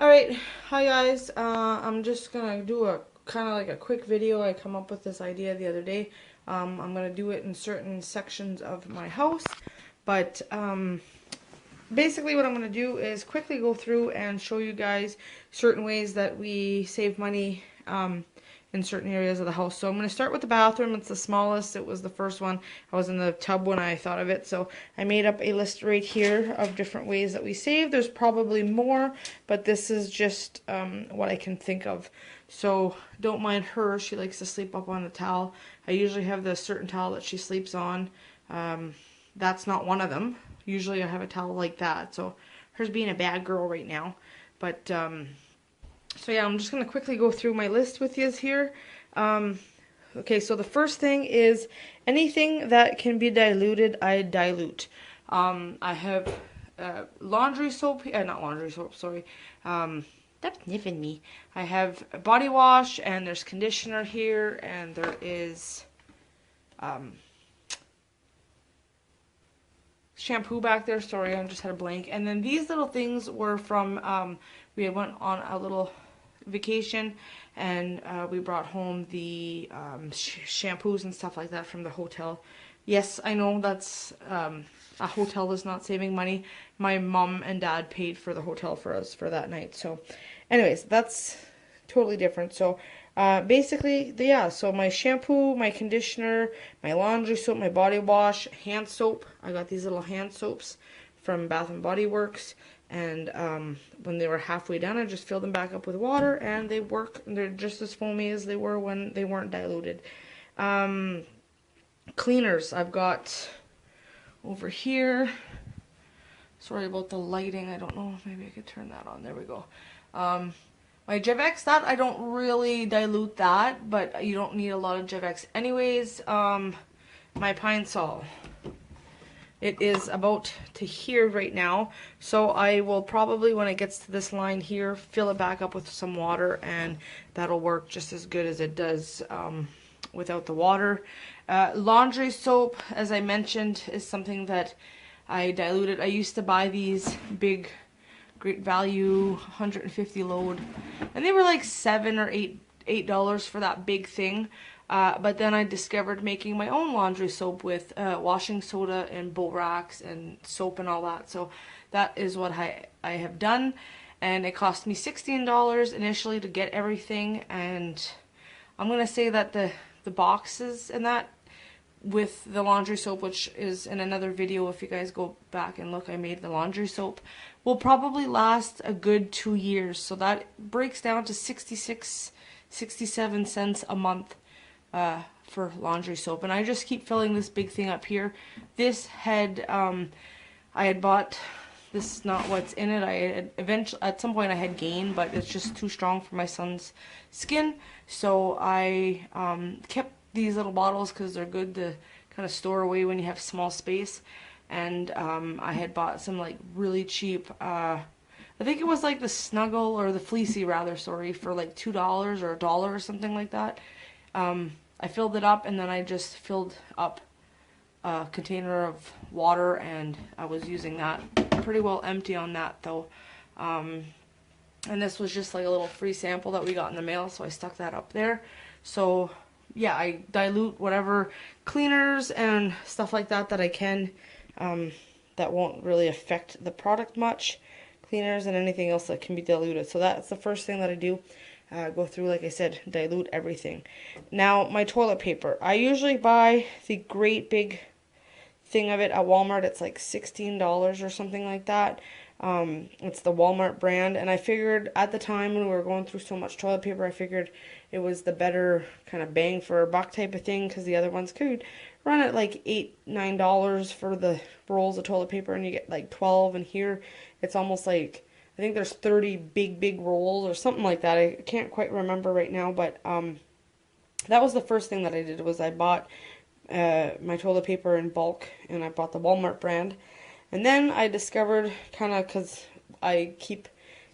Alright, hi guys. I'm just gonna do a kind of like a quick video. I come up with this idea the other day. I'm gonna do it in certain sections of my house, but basically what I'm gonna do is quickly go through and show you guys certain ways that we save money in certain areas of the house. So I'm going to start with the bathroom. It's the smallest. It was the first one. I was in the tub when I thought of it. So I made up a list right here of different ways that we save. There's probably more, but this is just what I can think of. So don't mind her. She likes to sleep up on a towel. I usually have the certain towel that she sleeps on. That's not one of them. Usually I have a towel like that. So her's being a bad girl right now. But so yeah, I'm just going to quickly go through my list with you here. Okay, so the first thing is anything that can be diluted, I dilute. I have laundry soap, not laundry soap, sorry. Stop sniffing me. I have body wash, and there's conditioner here, and there is shampoo back there. Sorry, I just had a blank. And then these little things were from, we went on a little vacation, and we brought home the shampoos and stuff like that from the hotel. Yes, I know that's a hotel is not saving money. My mom and dad paid for the hotel for us for that night. So anyways, that's totally different. So basically, yeah, so my shampoo, my conditioner, my laundry soap, my body wash, hand soap. I got these little hand soaps from Bath and Body Works. And when they were halfway done, I just filled them back up with water, and they work. They're just as foamy as they were when they weren't diluted. Cleaners, I've got over here. Sorry about the lighting. I don't know. Maybe I could turn that on. There we go. My Jivex, that I don't really dilute that, but you don't need a lot of Jivex anyways. My Pine Sol. It is about to here right now, so I will probably, when it gets to this line here, fill it back up with some water, and that'll work just as good as it does without the water. Laundry soap, as I mentioned, is something that I diluted. I used to buy these big, Great Value 150 load, and they were like $7 or $8 for that big thing. But then I discovered making my own laundry soap with washing soda and borax and soap and all that. So that is what I have done. And it cost me $16 initially to get everything. And I'm going to say that the boxes and that with the laundry soap, which is in another video, if you guys go back and look, I made the laundry soap, will probably last a good 2 years. So that breaks down to 67 cents a month. For laundry soap, and I just keep filling this big thing up here. This had I had bought, this is not what's in it. I had eventually at some point I had Gain, but it's just too strong for my son's skin, so I kept these little bottles because they're good to kind of store away when you have small space. And I had bought some like really cheap, I think it was like the Snuggle, or the Fleecy rather, sorry, for like $2 or $1 or something like that. I filled it up, and then I just filled up a container of water, and I was using that. Pretty well empty on that though. And this was just like a little free sample that we got in the mail, so I stuck that up there. So yeah, I dilute whatever cleaners and stuff like that that I can, that won't really affect the product much. Cleaners and anything else that can be diluted. So that's the first thing that I do. Go through, like I said, dilute everything. Now, my toilet paper. I usually buy the great big thing of it at Walmart. It's like $16 or something like that. It's the Walmart brand, and I figured at the time when we were going through so much toilet paper, I figured it was the better kind of bang for a buck type of thing, because the other ones could run at like $8, $9 for the rolls of toilet paper, and you get like 12, and here it's almost like, I think there's 30 big rolls or something like that. I can't quite remember right now, but that was the first thing that I did, was I bought my toilet paper in bulk, and I bought the Walmart brand. And then I discovered, kind of because I keep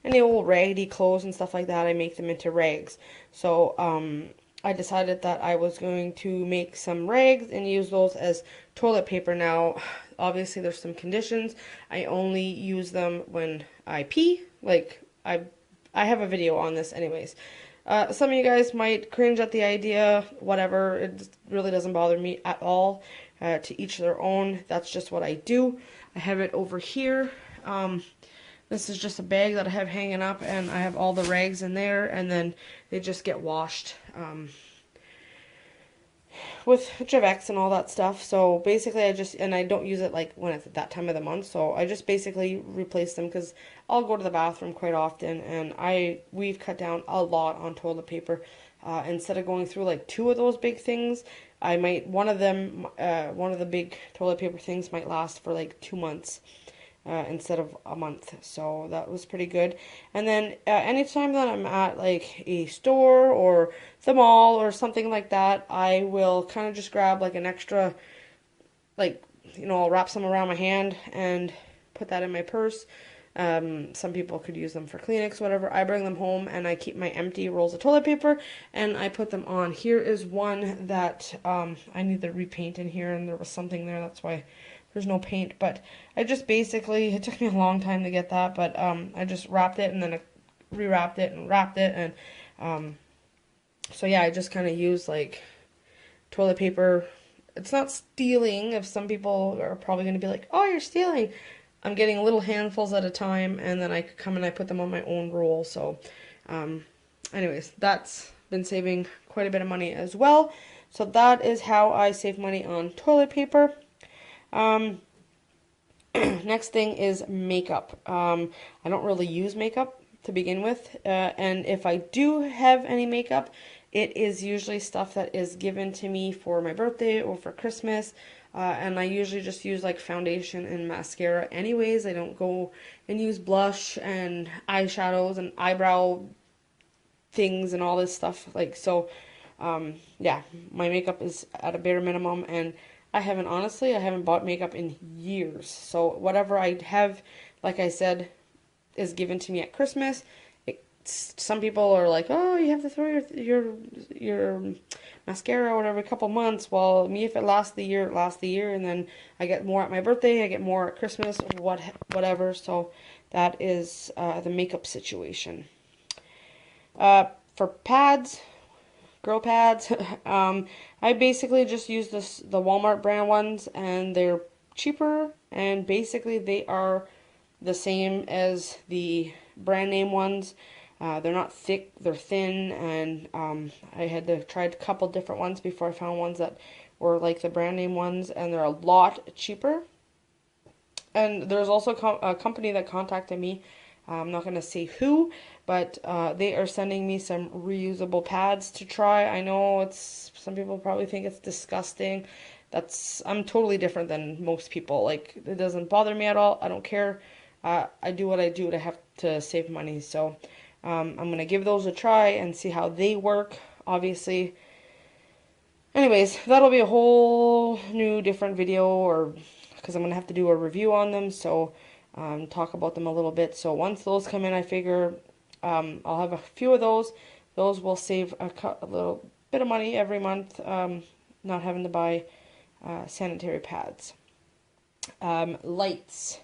any old raggedy clothes and stuff like that, I make them into rags. So I decided that I was going to make some rags and use those as toilet paper. Now, obviously there's some conditions. I only use them when I pee. Like, I I have a video on this anyways. Some of you guys might cringe at the idea, whatever. It really doesn't bother me at all. To each their own. That's just what I do. I have it over here. This is just a bag that I have hanging up, and I have all the rags in there, and then they just get washed with Javex and all that stuff. So basically and I don't use it like when it's at that time of the month, so I just basically replace them because I'll go to the bathroom quite often, and we've cut down a lot on toilet paper. Instead of going through like 2 of those big things, one of the big toilet paper things might last for like 2 months. Instead of a month, so that was pretty good. And then anytime that I'm at like a store or the mall or something like that, I will kind of just grab like an extra, like, I'll wrap some around my hand and put that in my purse. Some people could use them for Kleenex, whatever. I bring them home and I keep my empty rolls of toilet paper and I put them on. Here is one that I need to repaint in here, and there was something there, that's why there's no paint. But I just basically, it took me a long time to get that, but I just wrapped it and then I rewrapped it and wrapped it, and so yeah, I just kind of use like toilet paper. It's not stealing. If some people are probably going to be like, oh, you're stealing. I'm getting little handfuls at a time, and then I come and I put them on my own roll. So anyways, that's been saving quite a bit of money as well. So that is how I save money on toilet paper. Next thing is makeup. I don't really use makeup to begin with, and if I do have any makeup, it is usually stuff that is given to me for my birthday or for Christmas, and I usually just use like foundation and mascara anyways. I don't go and use blush and eyeshadows and eyebrow things and all this stuff, like, so yeah, my makeup is at a bare minimum, and I haven't bought makeup in years. So whatever I have, like I said, is given to me at Christmas. Some people are like, oh, you have to throw your mascara or whatever a couple months. Well, me, if it lasts the year, it lasts the year, and then I get more at my birthday, I get more at Christmas, whatever. So that is the makeup situation. For pads, girl pads, I basically just use the Walmart brand ones, and they're cheaper, and basically they are the same as the brand name ones. They're not thick, they're thin, and I had to try a couple different ones before I found ones that were like the brand name ones, and they're a lot cheaper. And there's also a company that contacted me. I'm not going to say who, but they are sending me some reusable pads to try. I know some people probably think it's disgusting. I'm totally different than most people. Like, it doesn't bother me at all. I don't care. I do what I do to have to save money. So I'm going to give those a try and see how they work, obviously. Anyways, that'll be a whole new different video, or because I'm going to have to do a review on them, so talk about them a little bit. So once those come in, I figure I'll have a few of those. Those will save a little bit of money every month, not having to buy sanitary pads. Lights.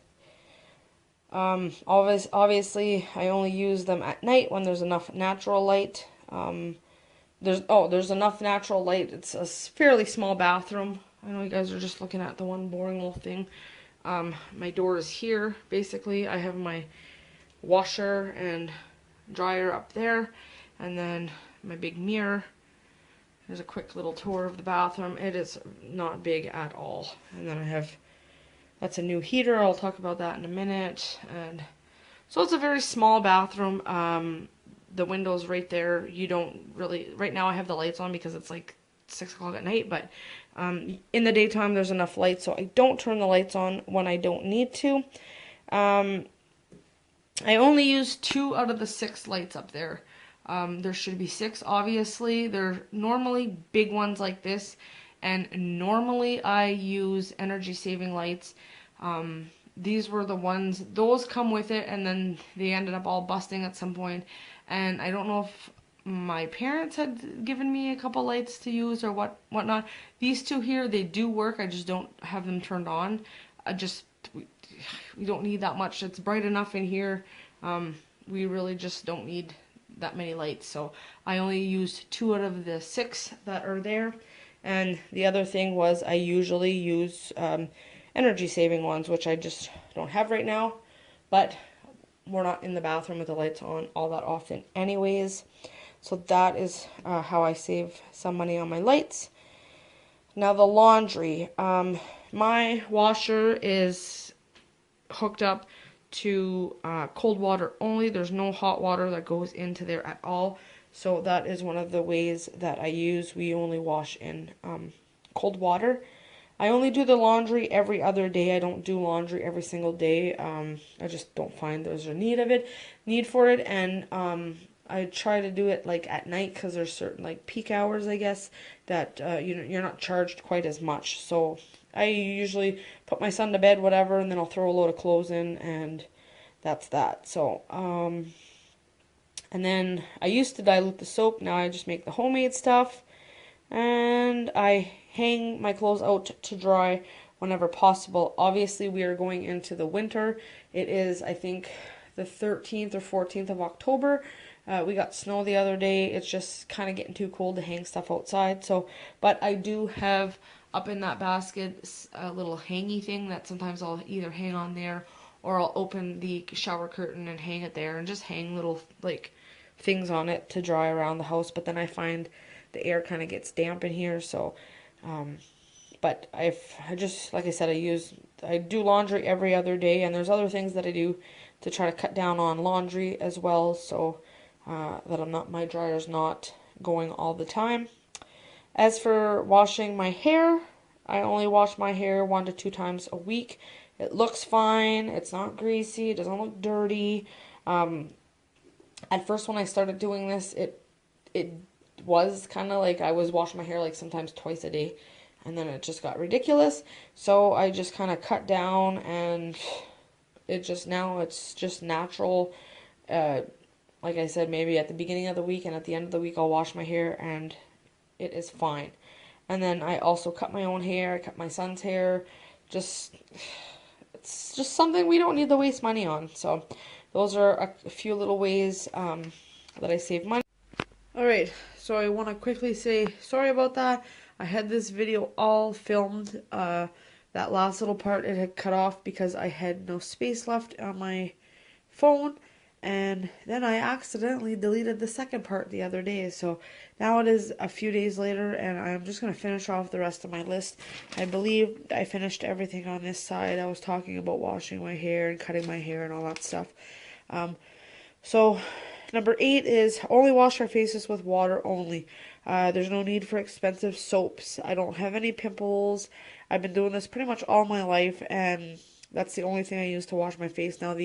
Obviously, I only use them at night when there's enough natural light. There's enough natural light. It's a fairly small bathroom. I know you guys are just looking at the one boring little thing. My door is here, basically. I have my washer and dryer up there, and then my big mirror. There's a quick little tour of the bathroom. It is not big at all. And then that's a new heater. I'll talk about that in a minute. And so it's a very small bathroom. The window's right there. You don't really, right now I have the lights on because it's like 6 o'clock at night, but in the daytime there's enough light, so I don't turn the lights on when I don't need to. I only use 2 out of the 6 lights up there. There should be 6, obviously. They're normally big ones like this, and normally I use energy saving lights. These were the ones, those come with it, and then they ended up all busting at some point, and I don't know if my parents had given me a couple lights to use or whatnot. These 2 here, they do work. I just don't have them turned on. We don't need that much. It's bright enough in here. we really just don't need that many lights. So I only used 2 out of the 6 that are there. And the other thing was I usually use energy saving ones, which I just don't have right now. But we're not in the bathroom with the lights on all that often anyways. So that is how I save some money on my lights. Now the laundry. My washer is hooked up to cold water only. There's no hot water that goes into there at all. So that is one of the ways that I use. We only wash in cold water. I only do the laundry every other day. I don't do laundry every single day. I just don't find there's a need for it, and I try to do it like at night because there's certain like peak hours, I guess, that you're not charged quite as much. So I usually put my son to bed, whatever, and then I'll throw a load of clothes in, and that's that. So and then I used to dilute the soap. Now I just make the homemade stuff. And I hang my clothes out to dry whenever possible. Obviously, we are going into the winter. It is, I think, the 13th or 14th of October. We got snow the other day. It's just kind of getting too cold to hang stuff outside. So, but I do have up in that basket a little hangy thing that sometimes I'll either hang on there, or I'll open the shower curtain and hang it there and just hang little like things on it to dry around the house. But then I find the air kind of gets damp in here, so but I just, like I said, I do laundry every other day, and there's other things that I do to try to cut down on laundry as well, so that my dryer's not going all the time. As for washing my hair, I only wash my hair 1 to 2 times a week. It looks fine. It's not greasy. It doesn't look dirty. At first, when I started doing this, it was kind of like I was washing my hair like sometimes twice a day, and then it just got ridiculous. So I just kind of cut down, and now it's just natural. Like I said, maybe at the beginning of the week and at the end of the week I'll wash my hair, and it is fine. And then I also cut my own hair. I cut my son's hair. It's just something we don't need to waste money on. So those are a few little ways that I save money. Alright, so I want to quickly say sorry about that. I had this video all filmed. That last little part it had cut off because I had no space left on my phone. And then I accidentally deleted the second part the other day. So now it is a few days later, and I'm just going to finish off the rest of my list. I believe I finished everything on this side. I was talking about washing my hair and cutting my hair and all that stuff. So number 8 is only wash our faces with water only. There's no need for expensive soaps. I don't have any pimples. I've been doing this pretty much all my life, and that's the only thing I use to wash my face. Now,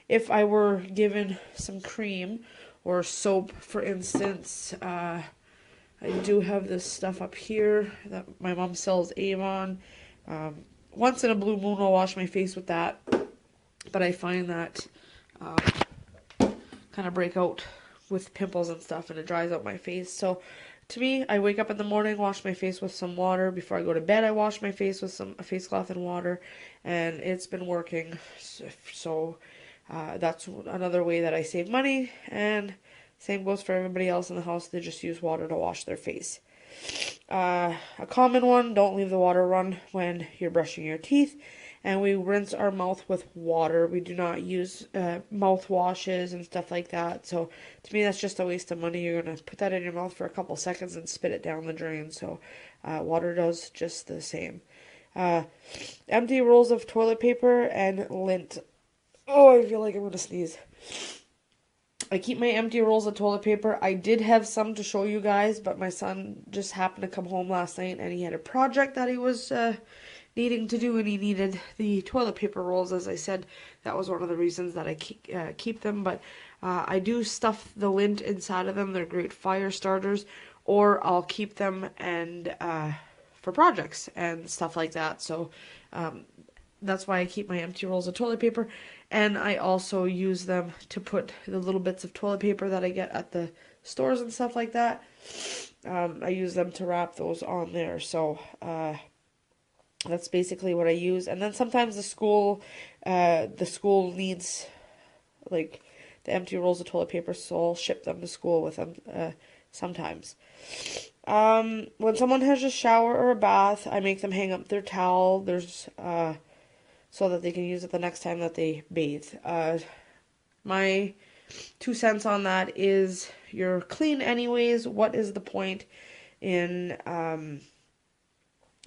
if I were given some cream or soap, for instance, I do have this stuff up here that my mom sells, Avon. Once in a blue moon, I'll wash my face with that, but I find that kind of break out with pimples and stuff, and it dries out my face. So to me, I wake up in the morning, wash my face with some water. Before I go to bed, I wash my face with a face cloth and water, and it's been working. So that's another way that I save money, and same goes for everybody else in the house. They just use water to wash their face. A common one, don't leave the water run when you're brushing your teeth. And we rinse our mouth with water. We do not use mouthwashes and stuff like that. So to me, that's just a waste of money. You're going to put that in your mouth for a couple seconds and spit it down the drain. So water does just the same. Empty rolls of toilet paper and lint. Oh, I feel like I'm going to sneeze. I keep my empty rolls of toilet paper. I did have some to show you guys, but my son just happened to come home last night, and he had a project that he was needing to do, and he needed the toilet paper rolls. As I said, that was one of the reasons that I keep them. But I do stuff the lint inside of them. They're great fire starters. Or I'll keep them and for projects and stuff like that. So that's why I keep my empty rolls of toilet paper. And I also use them to put the little bits of toilet paper that I get at the stores and stuff like that. I use them to wrap those on there. So that's basically what I use. And then sometimes the school needs, like, the empty rolls of toilet paper, so I'll ship them to school with them sometimes. When someone has a shower or a bath, I make them hang up their towel. So that they can use it the next time that they bathe. My 2 cents on that is you're clean anyways. What is the point in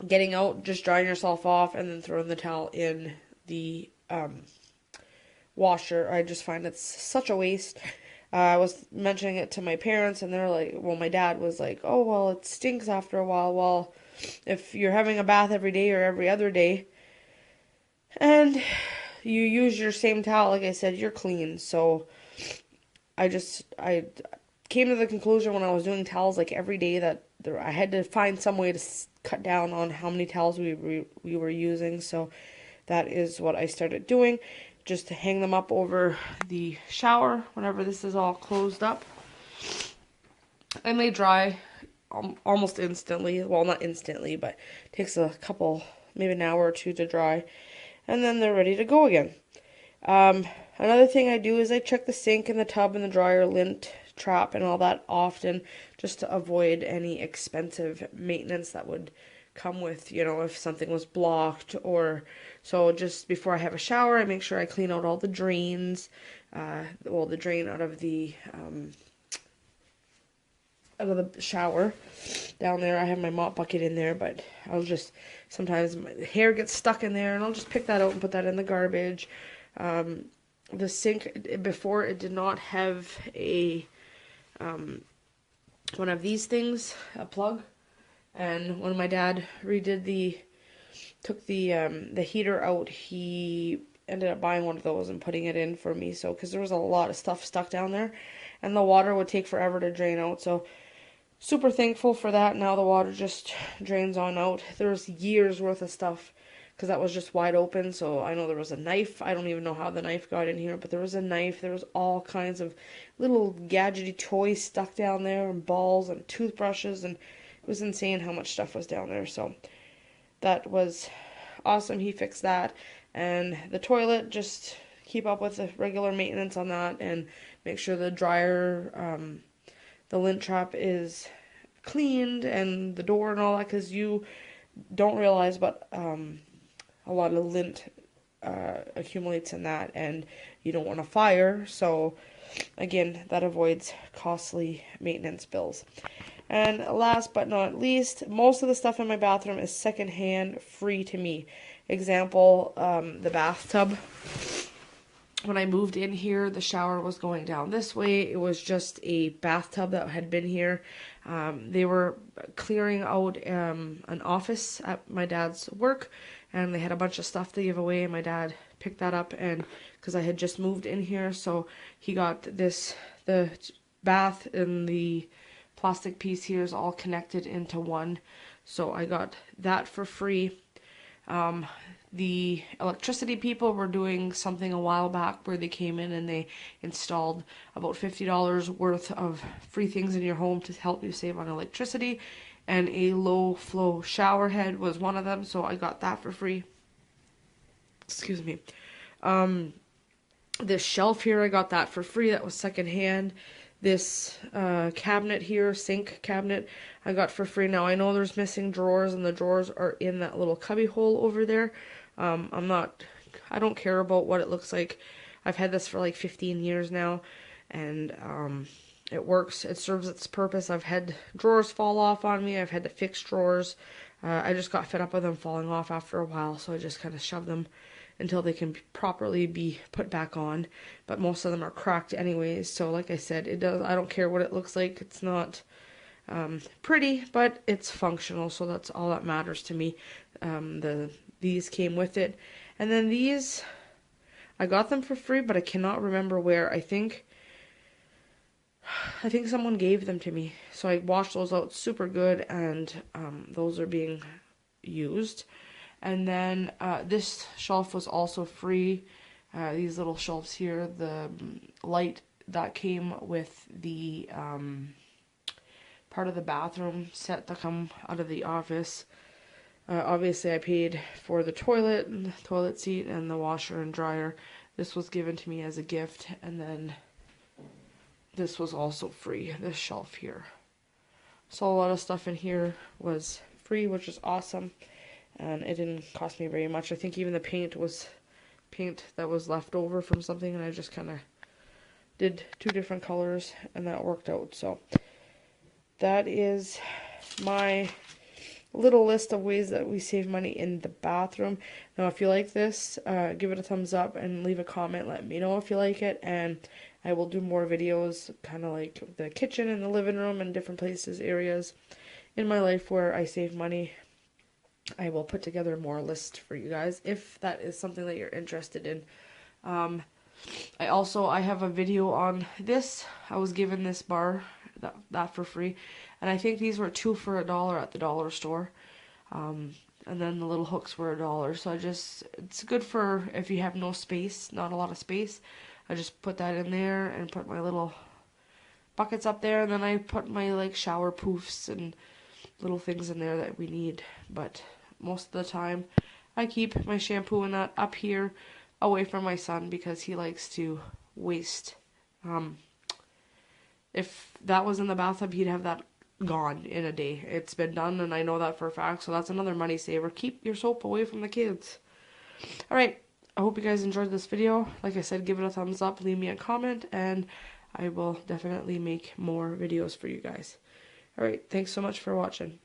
getting out, just drying yourself off, and then throwing the towel in the washer? I just find it's such a waste. I was mentioning it to my parents, and they're like, well, my dad was like, oh, well, it stinks after a while. Well, if you're having a bath every day or every other day, and you use your same towel, like I said, you're clean. So I came to the conclusion when I was doing towels like every day that I had to find some way to cut down on how many towels we were using. So that is what I started doing, just to hang them up over the shower whenever this is all closed up. And they dry almost instantly. Well, not instantly, but it takes a couple, maybe an hour or two to dry. And then they're ready to go again. Another thing I do is I check the sink and the tub and the dryer lint trap and all that often, just to avoid any expensive maintenance that would come with, if something was blocked. Or so just before I have a shower, I make sure I clean out all the drains, the drain out of the shower down there. I have my mop bucket in there, but sometimes my hair gets stuck in there, and I'll just pick that out and put that in the garbage. The sink, before, it did not have one of these things, a plug, and when my dad took the heater out, he ended up buying one of those and putting it in for me, so because there was a lot of stuff stuck down there, and the water would take forever to drain out. So super thankful for that. Now the water just drains on out. There was years worth of stuff because that was just wide open. So I know there was a knife. I don't even know how the knife got in here, but there was a knife. There was all kinds of little gadgety toys stuck down there, and balls and toothbrushes, and it was insane how much stuff was down there. So that was awesome. He fixed that. And the toilet, just keep up with the regular maintenance on that, and make sure the dryer, the lint trap is cleaned, and the door and all that, because you don't realize, but a lot of lint accumulates in that, and you don't want a fire. So again, that avoids costly maintenance bills. And last but not least, most of the stuff in my bathroom is secondhand, free to me. Example, the bathtub. When I moved in here, the shower was going down this way. It was just a bathtub that had been here. They were clearing out an office at my dad's work, and they had a bunch of stuff to give away, and my dad picked that up, and because I had just moved in here, so he got the bath and the plastic piece here is all connected into one, so I got that for free. The electricity people were doing something a while back where they came in and they installed about $50 worth of free things in your home to help you save on electricity, and a low flow shower head was one of them, so I got that for free. Excuse me. This shelf here, I got that for free. That was secondhand. This cabinet here, sink cabinet, I got for free. Now I know there's missing drawers, and the drawers are in that little cubby hole over there. I don't care about what it looks like. I've had this for like 15 years now, and it works. It serves its purpose. I've had drawers fall off on me. I've had to fix drawers. I just got fed up with them falling off after a while, so I just kind of shoved them until they can properly be put back on. But most of them are cracked anyways, so like I said, I don't care what it looks like. It's not pretty, but it's functional, so that's all that matters to me. These came with it. And then these, I got them for free, but I cannot remember where. I think someone gave them to me. So I washed those out super good, and those are being used. And then this shelf was also free. These little shelves here, the light that came with the part of the bathroom set that come out of the office. Obviously, I paid for the toilet and the toilet seat and the washer and dryer. This was given to me as a gift. And then this was also free, this shelf here. So a lot of stuff in here was free, which is awesome. And it didn't cost me very much. I think even the paint was paint that was left over from something, and I just kind of did 2 different colors, and that worked out. So that is my little list of ways that we save money in the bathroom. Now, if you like this, give it a thumbs up and leave a comment. Let me know if you like it, and I will do more videos, kind of like the kitchen and the living room and different places, areas in my life where I save money. I will put together more lists for you guys if that is something that you're interested in. I have a video on this. I was given this bar, that for free, and I think these were 2 for $1 at the dollar store. And then the little hooks were $1. So it's good for if you have no space, not a lot of space. I just put that in there and put my little buckets up there, and then I put my like shower poofs and little things in there that we need. But most of the time I keep my shampoo and that up here away from my son because he likes to waste. If that was in the bathtub, he'd have that gone in a day. It's been done, and I know that for a fact, so that's another money saver. Keep your soap away from the kids. Alright, I hope you guys enjoyed this video. Like I said, give it a thumbs up, leave me a comment, and I will definitely make more videos for you guys. Alright, thanks so much for watching.